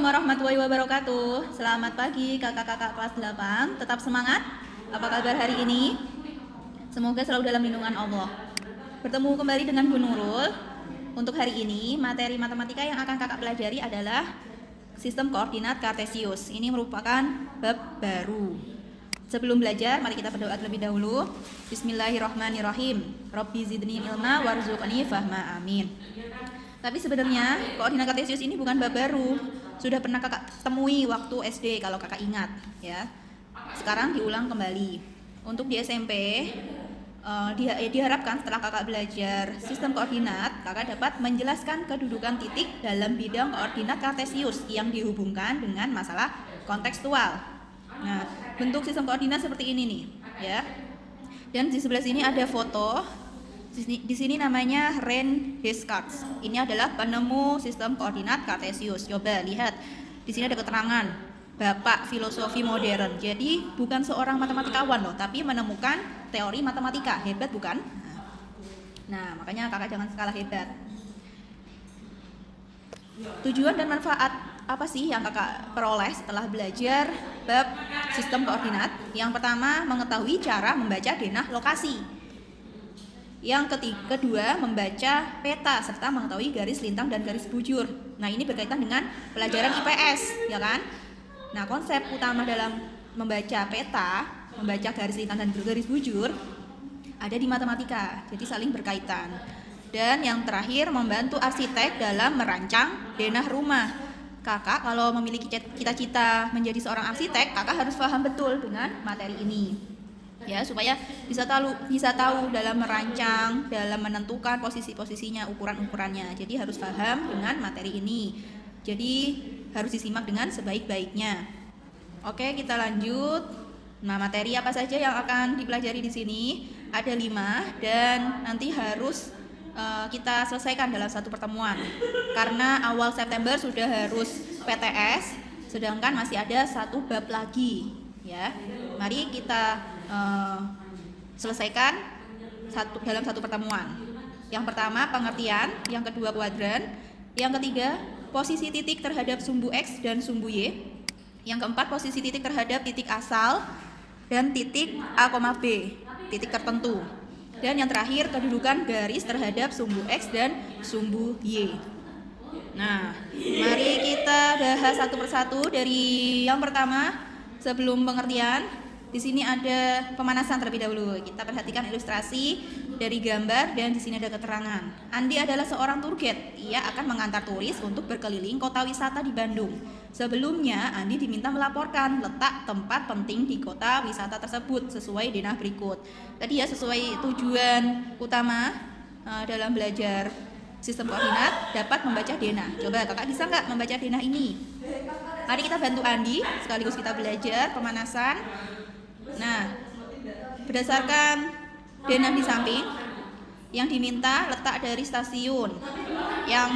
warahmatullahi wabarakatuh. Selamat pagi kakak-kakak kelas 8. Tetap semangat. Apa kabar hari ini? Semoga selalu dalam lindungan Allah. Bertemu kembali dengan Bu Nurul. Untuk hari ini, materi matematika yang akan kakak pelajari adalah sistem koordinat kartesius. Ini merupakan bab baru. Sebelum belajar, mari kita berdoa terlebih dahulu. Bismillahirrahmanirrahim. Rabbi zidni ilma warzuqni fahma, amin. Tapi sebenarnya koordinat kartesius ini bukan bab baru. Sudah pernah kakak temui waktu SD kalau kakak ingat, ya. Sekarang diulang kembali. Untuk di SMP, diharapkan setelah kakak belajar sistem koordinat, kakak dapat menjelaskan kedudukan titik dalam bidang koordinat kartesius yang dihubungkan dengan masalah kontekstual. Nah, bentuk sistem koordinat seperti ini nih, ya. Dan di sebelah sini ada foto. Di sini namanya René Descartes. Ini adalah penemu sistem koordinat kartesius. Coba lihat, di sini ada keterangan Bapak filosofi modern. Jadi bukan seorang matematikawan loh, tapi menemukan teori matematika. Hebat bukan? Nah, makanya kakak jangan kalah hebat. Tujuan dan manfaat apa sih yang kakak peroleh setelah belajar bab sistem koordinat? Yang pertama, mengetahui cara membaca denah lokasi. Yang kedua, membaca peta serta mengetahui garis lintang dan garis bujur. Nah, ini berkaitan dengan pelajaran IPS, ya kan? Nah, konsep utama dalam membaca peta, membaca garis lintang dan garis bujur ada di matematika, jadi saling berkaitan. Dan yang terakhir, membantu arsitek dalam merancang denah rumah. Kakak kalau memiliki cita-cita menjadi seorang arsitek, kakak harus paham betul dengan materi ini. Ya, supaya bisa tahu dalam merancang, dalam menentukan posisi-posisinya, ukuran-ukurannya. Jadi harus paham dengan materi ini. Jadi harus disimak dengan sebaik-baiknya. Oke, kita lanjut. Nah, materi apa saja yang akan dipelajari di sini? Ada 5 dan nanti harus kita selesaikan dalam satu pertemuan. Karena awal September sudah harus PTS, sedangkan masih ada satu bab lagi. Ya, mari kita selesaikan dalam satu pertemuan. Yang pertama pengertian, yang kedua kuadran, yang ketiga posisi titik terhadap sumbu X dan sumbu Y, yang keempat posisi titik terhadap titik asal dan titik A, B, titik tertentu, dan yang terakhir kedudukan garis terhadap sumbu X dan sumbu Y. Nah, mari kita bahas satu persatu. Dari yang pertama, sebelum pengertian, di sini ada pemanasan terlebih dahulu. Kita perhatikan ilustrasi dari gambar dan di sini ada keterangan. Andi adalah seorang tour guide. Ia akan mengantar turis untuk berkeliling kota wisata di Bandung. Sebelumnya, Andi diminta melaporkan letak tempat penting di kota wisata tersebut sesuai denah berikut. Tadi ya, sesuai tujuan utama dalam belajar sistem koordinat dapat membaca denah. Coba kakak bisa nggak membaca denah ini? Mari kita bantu Andi sekaligus kita belajar pemanasan. Nah, berdasarkan denah di samping, yang diminta letak dari stasiun. Yang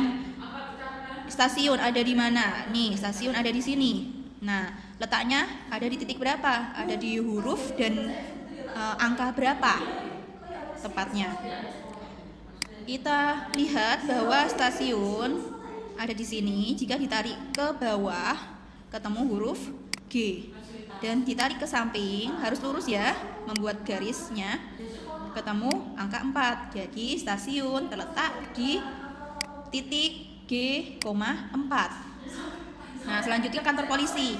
stasiun ada di mana? Nih, stasiun ada di sini. Nah, letaknya ada di titik berapa? Ada di huruf dan angka berapa tepatnya? Kita lihat bahwa stasiun ada di sini. Jika ditarik ke bawah, ketemu huruf G. Dan ditarik ke samping, harus lurus ya, membuat garisnya, ketemu angka 4. Jadi stasiun terletak di titik G, 4. Nah, selanjutnya kantor polisi.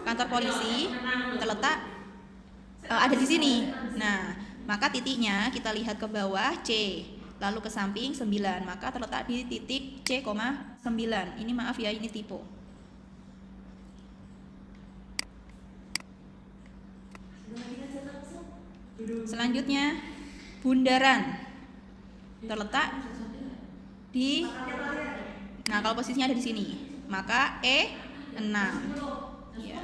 Kantor polisi terletak ada di sini. Nah, maka titiknya kita lihat ke bawah C, lalu ke samping 9, maka terletak di titik C, 9. Ini maaf ya, ini tipe. Selanjutnya bundaran terletak di, nah kalau posisinya ada di sini, maka E6 ya.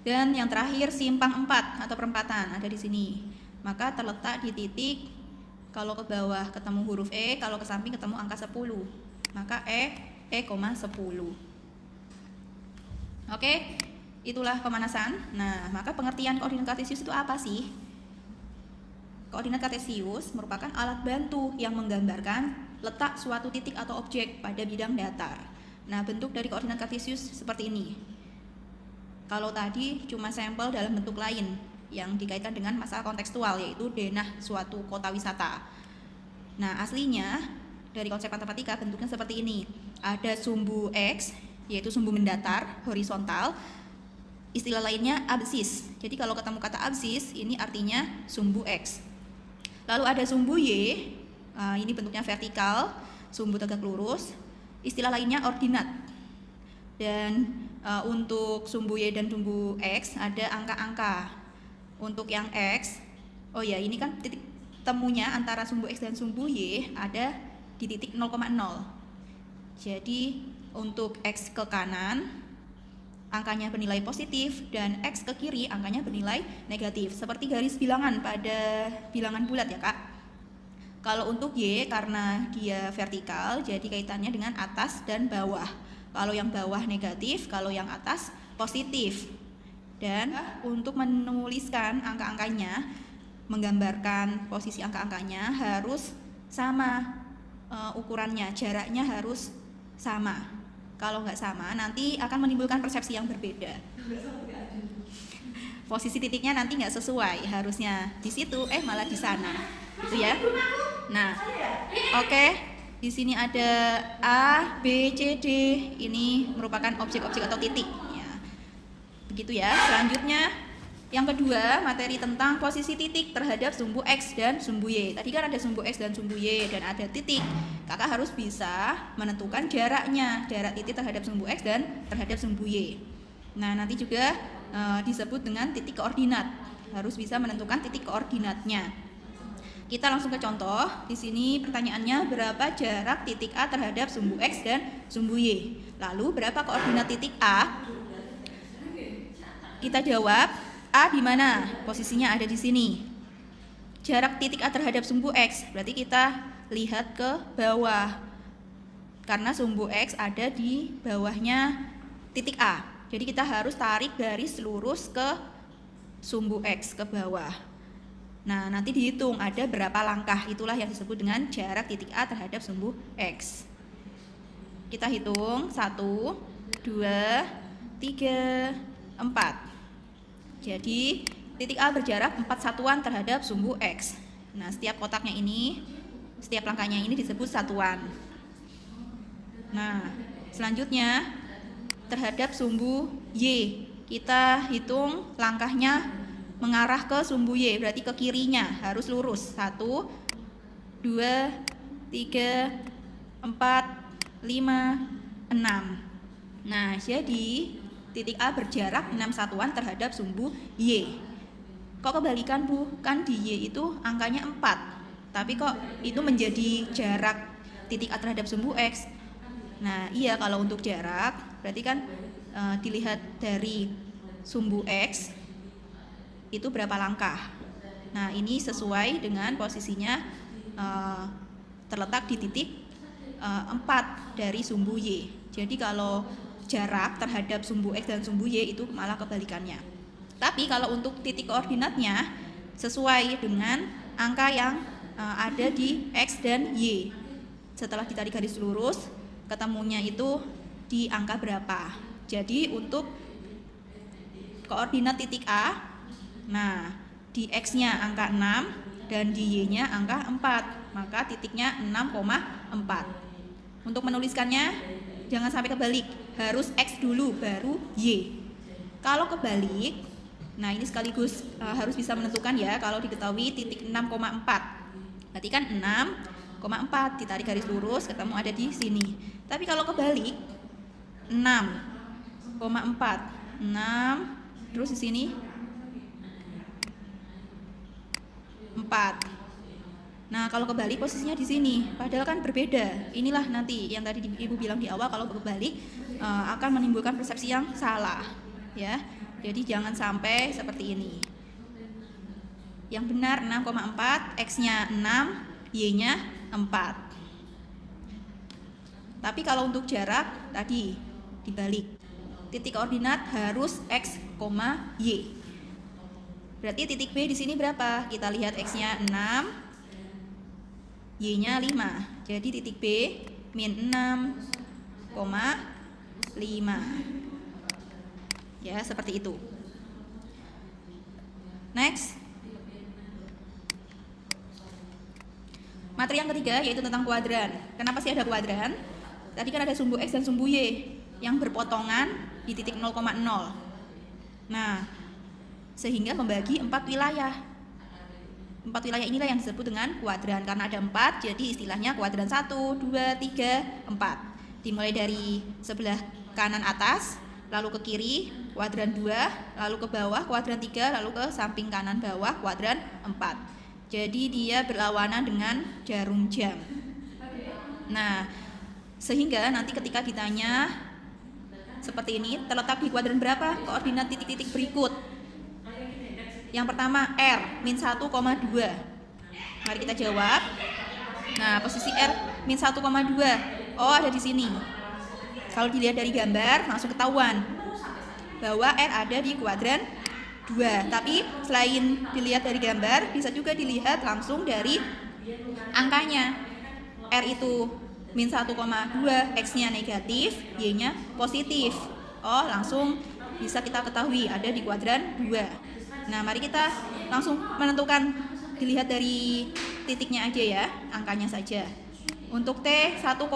Dan yang terakhir simpang 4 atau perempatan ada di sini, maka terletak di titik, kalau ke bawah ketemu huruf E, kalau ke samping ketemu angka 10, maka E, 10. Oke, itulah pemanasan. Nah, maka pengertian koordinat kartesius itu apa sih? Koordinat kartesius merupakan alat bantu yang menggambarkan letak suatu titik atau objek pada bidang datar. Nah, bentuk dari koordinat kartesius seperti ini. Kalau tadi cuma sampel dalam bentuk lain yang dikaitkan dengan masalah kontekstual, yaitu denah suatu kota wisata. Nah, aslinya dari konsep matematika bentuknya seperti ini. Ada sumbu X, yaitu sumbu mendatar, horizontal. Istilah lainnya absis. Jadi kalau ketemu kata absis, ini artinya sumbu X. Lalu ada sumbu Y, ini bentuknya vertikal, sumbu tegak lurus. Istilah lainnya ordinat. Dan untuk sumbu Y dan sumbu X ada angka-angka. Untuk yang X, oh ya ini kan titik temunya antara sumbu X dan sumbu Y ada di titik 0,0. Jadi untuk X ke kanan angkanya bernilai positif dan X ke kiri angkanya bernilai negatif. Seperti garis bilangan pada bilangan bulat ya Kak. Kalau untuk Y karena dia vertikal jadi kaitannya dengan atas dan bawah. Kalau yang bawah negatif, kalau yang atas positif. Dan untuk menuliskan angka-angkanya, menggambarkan posisi angka-angkanya harus sama ukurannya, jaraknya harus sama. Kalau nggak sama, nanti akan menimbulkan persepsi yang berbeda. Posisi titiknya nanti nggak sesuai, harusnya di situ, malah di sana, gitu ya. Nah, oke, di sini ada A, B, C, D. Ini merupakan objek-objek atau titik. Ya. Begitu ya. Selanjutnya, yang kedua, materi tentang posisi titik terhadap sumbu X dan sumbu Y. Tadi kan ada sumbu X dan sumbu Y dan ada titik. Kakak harus bisa menentukan jaraknya, jarak titik terhadap sumbu X dan terhadap sumbu Y. Nah, nanti juga disebut dengan titik koordinat. Harus bisa menentukan titik koordinatnya. Kita langsung ke contoh. Di sini pertanyaannya berapa jarak titik A terhadap sumbu X dan sumbu Y. Lalu berapa koordinat titik A? Kita jawab A di mana? Posisinya ada di sini. Jarak titik A terhadap sumbu X, berarti kita lihat ke bawah. Karena sumbu X ada di bawahnya titik A. Jadi kita harus tarik garis lurus ke sumbu X ke bawah. Nah, nanti dihitung ada berapa langkah. Itulah yang disebut dengan jarak titik A terhadap sumbu X. Kita hitung 1, 2, 3, 4. Jadi titik A berjarak 4 satuan terhadap sumbu X. Nah, setiap kotaknya ini, setiap langkahnya ini disebut satuan. Nah, selanjutnya terhadap sumbu Y, kita hitung langkahnya mengarah ke sumbu Y, berarti ke kirinya harus lurus. 1, 2, 3, 4, 5, 6. Nah, jadi titik A berjarak 6 satuan terhadap sumbu Y. Kok kebalikan Bu? Kan di Y itu angkanya 4. Tapi kok itu menjadi jarak titik A terhadap sumbu X? Nah, iya kalau untuk jarak berarti kan dilihat dari sumbu X itu berapa langkah. Nah, ini sesuai dengan posisinya terletak di titik 4 dari sumbu Y. Jadi kalau jarak terhadap sumbu X dan sumbu Y itu malah kebalikannya. Tapi kalau untuk titik koordinatnya sesuai dengan angka yang ada di X dan Y. Setelah ditarik garis lurus, ketemunya itu di angka berapa. Jadi untuk koordinat titik A, nah di X-nya angka 6 dan di Y-nya angka 4, maka titiknya 6,4. Untuk menuliskannya jangan sampai kebalik, harus X dulu baru Y. Kalau kebalik, nah ini sekaligus harus bisa menentukan ya, kalau diketahui titik 6,4. Berarti kan 6,4 ditarik garis lurus ketemu ada di sini. Tapi kalau kebalik 6,4, 6 terus di sini 4. Nah, kalau kebalik posisinya di sini, padahal kan berbeda. Inilah nanti yang tadi Ibu bilang di awal, kalau kebalik akan menimbulkan persepsi yang salah, ya. Jadi jangan sampai seperti ini. Yang benar 6,4, X-nya 6, Y-nya 4. Tapi kalau untuk jarak tadi dibalik. Titik koordinat harus X, Y. Berarti titik B di sini berapa? Kita lihat X-nya 6, Y-nya 5. Jadi titik B min 6, Ya, seperti itu. Next. Materi yang ketiga yaitu tentang kuadran. Kenapa sih ada kuadran? Tadi kan ada sumbu X dan sumbu Y yang berpotongan di titik 0,0. Nah, sehingga membagi 4 wilayah. 4 wilayah inilah yang disebut dengan kuadran. Karena ada 4, jadi istilahnya kuadran 1, 2, 3, 4. Dimulai dari sebelah kanan atas, lalu ke kiri, kuadran 2, lalu ke bawah, kuadran 3, lalu ke samping kanan bawah, kuadran 4. Jadi dia berlawanan dengan jarum jam. Nah, sehingga nanti ketika ditanya seperti ini, terletak di kuadran berapa koordinat titik-titik berikut? Yang pertama R, min 1,2. Mari kita jawab. Nah, posisi R, min 1,2. Oh, ada di sini. Kalau dilihat dari gambar, langsung ketahuan bahwa R ada di kuadran 2. Tapi selain dilihat dari gambar, bisa juga dilihat langsung dari angkanya. R itu min 1,2, X-nya negatif, Y-nya positif. Oh, langsung bisa kita ketahui ada di kuadran 2. Nah, mari kita langsung menentukan, dilihat dari titiknya aja ya, angkanya saja. Untuk T 1,-4.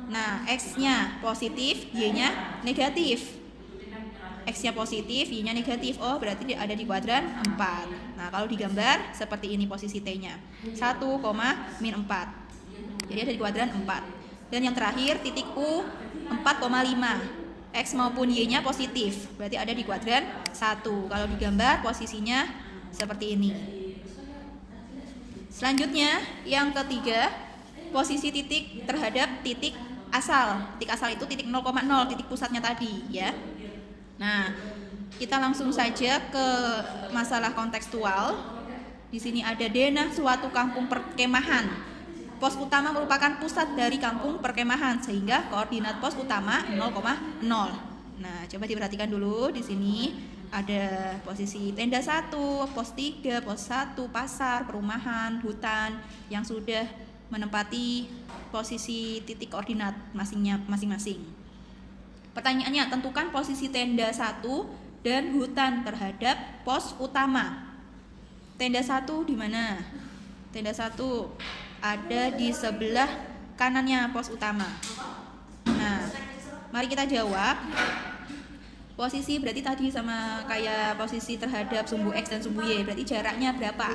Nah, X-nya positif, Y-nya negatif. X-nya positif, Y-nya negatif. Oh, berarti ada di kuadran 4. Nah, kalau digambar seperti ini posisi T-nya. 1,-4. Jadi ada di kuadran 4. Dan yang terakhir titik U 4,5. X maupun Y-nya positif. Berarti ada di kuadran 1. Kalau digambar posisinya seperti ini. Selanjutnya, yang ketiga, posisi titik terhadap titik asal. Titik asal itu titik 0,0, titik pusatnya tadi ya. Nah, kita langsung saja ke masalah kontekstual. Di sini ada denah suatu kampung perkemahan. Pos utama merupakan pusat dari kampung perkemahan, sehingga koordinat pos utama 0,0. Nah, coba diperhatikan dulu. Di sini ada posisi tenda 1, pos 3, pos 1, pasar, perumahan, hutan yang sudah menempati posisi titik koordinat masing-masing. Pertanyaannya, tentukan posisi tenda 1 dan hutan terhadap pos utama. Tenda 1 di mana? Tenda 1 ada di sebelah kanannya pos utama. Nah, mari kita jawab. Posisi berarti tadi sama kayak posisi terhadap sumbu X dan sumbu Y, berarti jaraknya berapa?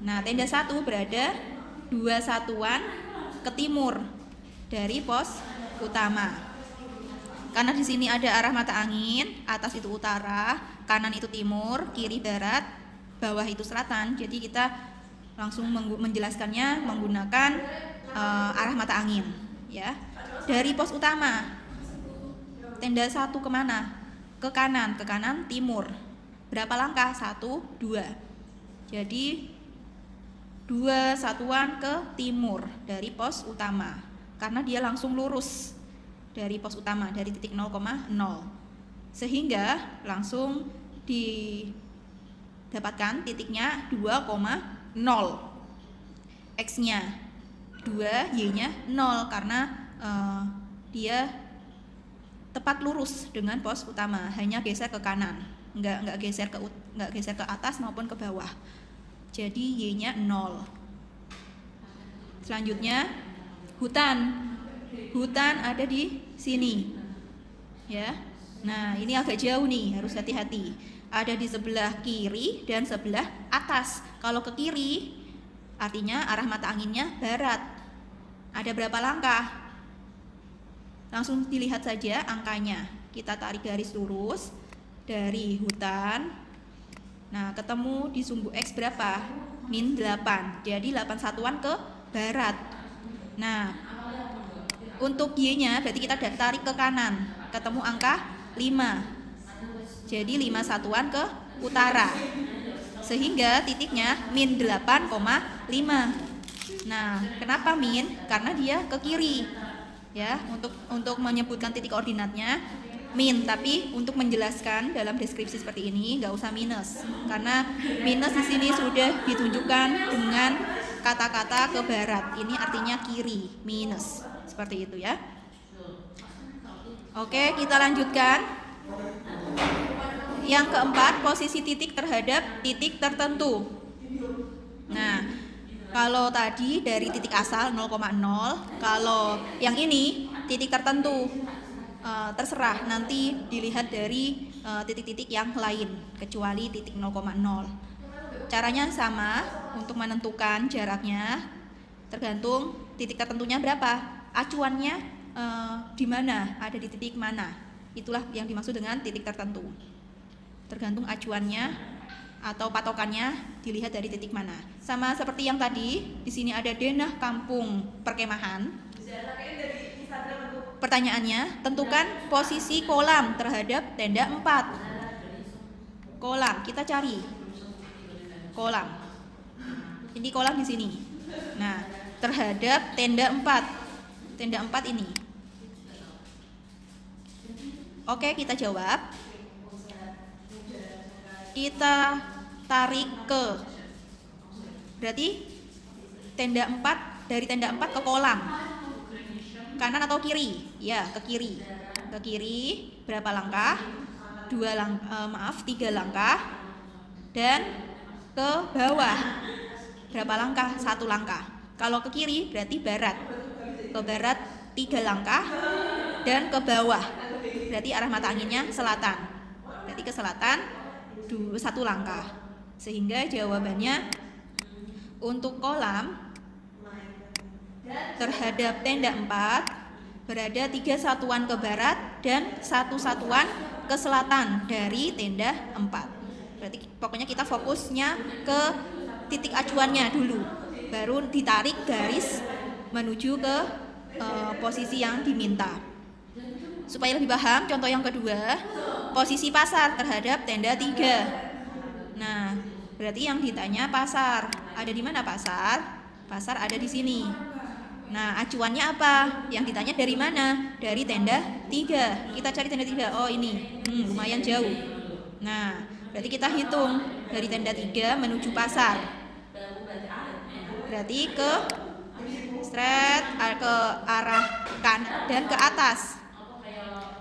Nah, tenda 1 berada 2 satuan ke timur dari pos utama. Karena di sini ada arah mata angin, atas itu utara, kanan itu timur, kiri barat, bawah itu selatan. Jadi kita langsung menjelaskannya menggunakan arah mata angin, ya. Dari pos utama, tenda 1 kemana? Ke kanan timur. Berapa langkah? 1, 2. Jadi 2 satuan ke timur dari pos utama. Karena dia langsung lurus dari pos utama, dari titik 0,0, sehingga langsung didapatkan titiknya 2,0. X-nya 2, Y-nya 0 karena dia tepat lurus dengan pos utama, hanya geser ke kanan, nggak geser ke atas maupun ke bawah. Jadi Y-nya 0. Selanjutnya hutan ada di sini ya. Nah, ini agak jauh nih, harus hati-hati. Ada di sebelah kiri dan sebelah atas. Kalau ke kiri artinya arah mata anginnya barat. Ada berapa langkah? Langsung dilihat saja angkanya. Kita tarik garis lurus dari hutan. Nah, ketemu di sumbu X berapa? Min 8. Jadi 8 satuan ke barat. Nah, untuk Y-nya berarti kita tarik ke kanan, ketemu angka 5. Jadi 5 satuan ke utara. Sehingga titiknya min 8,5. Nah, kenapa min? Karena dia ke kiri. Ya, untuk menyebutkan titik koordinatnya min, tapi untuk menjelaskan dalam deskripsi seperti ini nggak usah minus. Karena minus di sini sudah ditunjukkan dengan kata-kata ke barat. Ini artinya kiri, minus. Seperti itu ya. Oke, kita lanjutkan. Yang keempat, posisi titik terhadap titik tertentu. Nah, kalau tadi dari titik asal 0,0, kalau yang ini titik tertentu, terserah nanti dilihat dari titik-titik yang lain kecuali titik 0,0. Caranya sama untuk menentukan jaraknya, tergantung titik tertentunya berapa, acuannya di mana, ada di titik mana. Itulah yang dimaksud dengan titik tertentu. Tergantung acuannya atau patokannya dilihat dari titik mana. Sama seperti yang tadi, di sini ada denah kampung perkemahan. Pertanyaannya, tentukan posisi kolam terhadap tenda 4. Kolam, kita cari. Kolam. Ini kolam di sini. Nah, terhadap tenda 4. Tenda 4 ini. Oke, kita jawab. Kita tarik ke, berarti tenda 4, dari tenda 4 ke kolam. Kanan atau kiri? Ya, ke kiri. Ke kiri berapa langkah? 3 langkah. Dan ke bawah berapa langkah? 1 langkah. Kalau ke kiri berarti barat. Ke barat 3 langkah. Dan ke bawah berarti arah mata anginnya selatan. Berarti ke selatan 1 langkah. Sehingga jawabannya untuk kolam terhadap tenda 4 berada 3 satuan ke barat dan 1 satuan ke selatan dari tenda 4. Berarti pokoknya kita fokusnya ke titik acuannya dulu, baru ditarik garis menuju ke posisi yang diminta. Supaya lebih paham, contoh yang kedua, posisi pasar terhadap tenda 3. Nah, berarti yang ditanya pasar. Ada di mana pasar? Pasar ada di sini. Nah, acuannya apa? Yang ditanya dari mana? Dari tenda 3. Kita cari tenda 3. Oh, ini. Lumayan jauh. Nah, berarti kita hitung dari tenda 3 menuju pasar. Berarti ke arah kanan dan ke atas.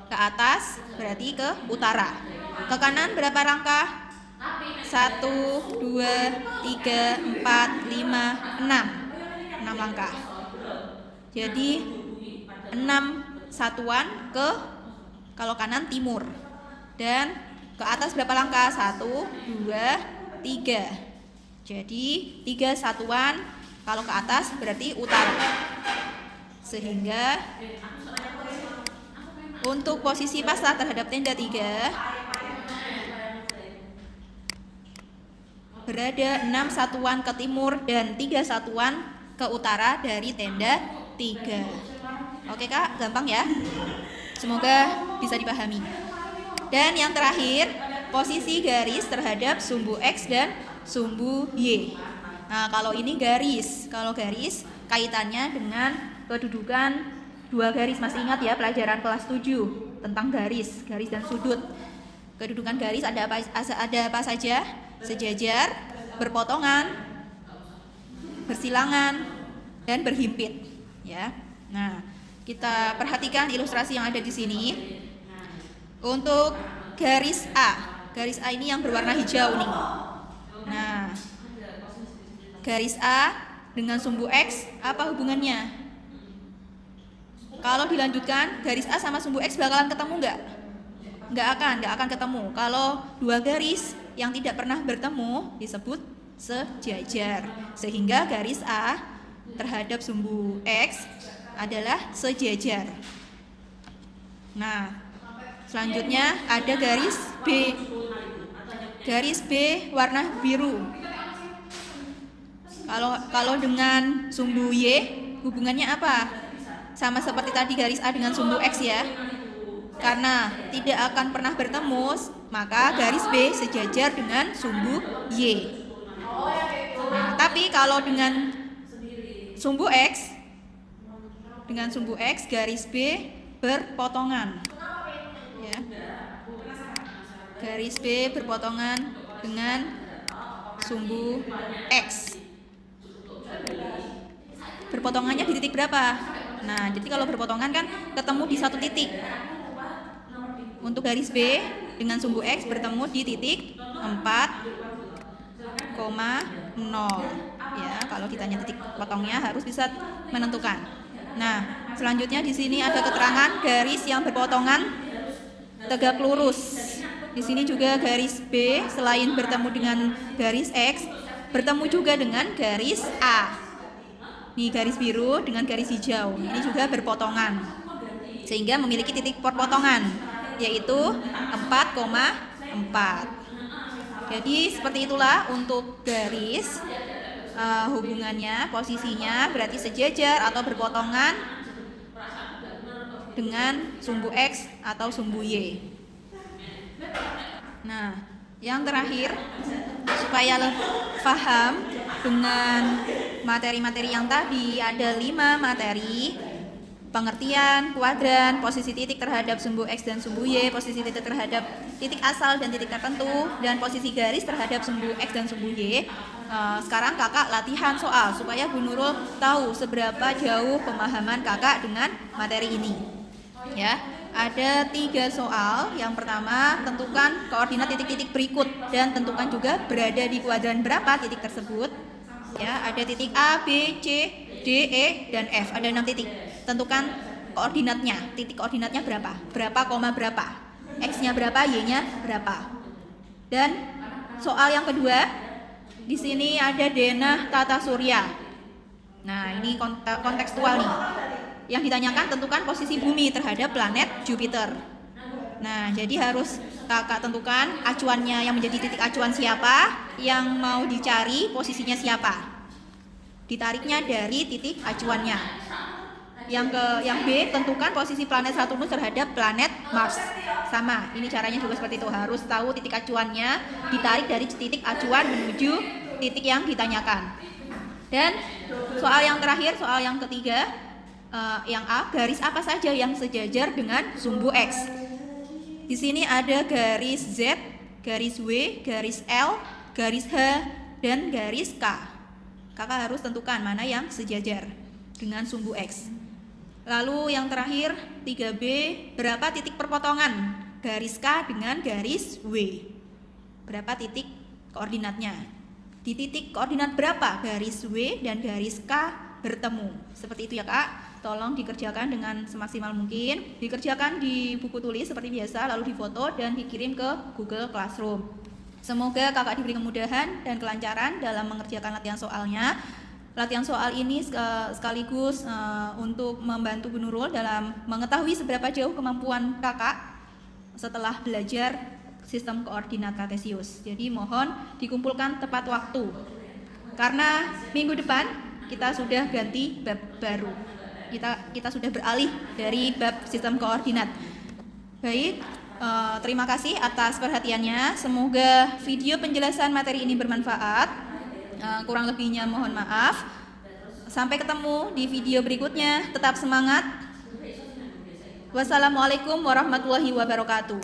Ke atas berarti ke utara. Ke kanan berapa langkah? 1, 2, 3, 4, 5, 6 langkah. Jadi 6 satuan ke, kalau kanan timur. Dan ke atas berapa langkah? 1, 2, 3. Jadi 3 satuan kalau ke atas berarti utara. Sehingga untuk posisi pasar terhadap tenda 3 berada 6 satuan ke timur dan 3 satuan ke utara dari tenda 3. Oke Kak, gampang ya? Semoga bisa dipahami. Dan yang terakhir, posisi garis terhadap sumbu X dan sumbu Y. Nah, kalau ini garis. Kalau garis kaitannya dengan kedudukan 2 garis. Masih ingat ya pelajaran kelas 7 tentang garis dan sudut. Kedudukan garis ada apa saja? Sejajar, berpotongan, bersilangan, dan berhimpit. Ya. Nah, kita perhatikan ilustrasi yang ada di sini. Untuk garis A ini yang berwarna hijau nih. Nah, garis A dengan sumbu X apa hubungannya? Kalau dilanjutkan, garis A sama sumbu X bakalan ketemu nggak? Nggak akan ketemu. Kalau 2 garis yang tidak pernah bertemu disebut sejajar. Sehingga garis A terhadap sumbu X adalah sejajar. Nah, selanjutnya ada garis B. Garis B warna biru. Kalau dengan sumbu Y hubungannya apa? Sama seperti tadi garis A dengan sumbu X ya. Karena tidak akan pernah bertemu, maka garis B sejajar dengan sumbu Y. Nah, tapi kalau dengan sumbu X garis B berpotongan. Ya. Garis B berpotongan dengan sumbu X. Berpotongannya di titik berapa? Nah, jadi kalau berpotongan kan ketemu di satu titik. Untuk garis B dengan sumbu X bertemu di titik 4,0. Ya, kalau ditanya titik potongnya harus bisa menentukan. Nah, selanjutnya di sini ada keterangan garis yang berpotongan tegak lurus. Di sini juga garis B selain bertemu dengan garis X, bertemu juga dengan garis A. Nih garis biru dengan garis hijau. Ini juga berpotongan. Sehingga memiliki titik perpotongan yaitu 4,4. Jadi seperti itulah untuk garis hubungannya, posisinya berarti sejajar atau berpotongan dengan sumbu X atau sumbu Y. Nah, yang terakhir supaya paham dengan materi-materi yang tadi, ada 5 materi: pengertian, kuadran, posisi titik terhadap sumbu X dan sumbu Y, posisi titik terhadap titik asal dan titik tertentu, dan posisi garis terhadap sumbu X dan sumbu Y. Sekarang kakak latihan soal supaya Bu Nurul tahu seberapa jauh pemahaman kakak dengan materi ini. Ya, ada 3 soal. Yang pertama, tentukan koordinat titik-titik berikut dan tentukan juga berada di kuadran berapa titik tersebut. Ya, ada titik A, B, C, D, E, dan F. Ada 6 titik. Tentukan koordinatnya. Titik koordinatnya berapa? Berapa, koma berapa? X-nya berapa, Y-nya berapa? Dan soal yang kedua, di sini ada denah tata surya. Nah, ini kontekstual nih. Yang ditanyakan tentukan posisi bumi terhadap planet Jupiter. Nah, jadi harus kakak tentukan acuannya, yang menjadi titik acuan siapa, yang mau dicari posisinya siapa. Ditariknya dari titik acuannya. Yang B, tentukan posisi planet Saturnus terhadap planet Mars. Sama, ini caranya juga seperti itu. Harus tahu titik acuannya, ditarik dari titik acuan menuju titik yang ditanyakan. Dan soal yang terakhir, soal yang ketiga, yang A, garis apa saja yang sejajar dengan sumbu X. Di sini ada garis Z, garis W, garis L, garis H, dan garis K. Kakak harus tentukan mana yang sejajar dengan sumbu X. Lalu yang terakhir 3B, berapa titik perpotongan garis K dengan garis W? Berapa titik koordinatnya? Di titik koordinat berapa garis W dan garis K bertemu? Seperti itu ya Kak. Tolong dikerjakan dengan semaksimal mungkin. Dikerjakan di buku tulis seperti biasa, lalu difoto dan dikirim ke Google Classroom. Semoga kakak diberi kemudahan dan kelancaran dalam mengerjakan latihan soalnya. Latihan soal ini sekaligus untuk membantu Bu Nurul dalam mengetahui seberapa jauh kemampuan kakak setelah belajar sistem koordinat kartesius. Jadi mohon dikumpulkan tepat waktu. Karena minggu depan kita sudah ganti bab baru. Kita sudah beralih dari bab sistem koordinat. Baik, terima kasih atas perhatiannya. Semoga video penjelasan materi ini bermanfaat. Kurang lebihnya mohon maaf. Sampai ketemu di video berikutnya. Tetap semangat. Wassalamualaikum warahmatullahi wabarakatuh.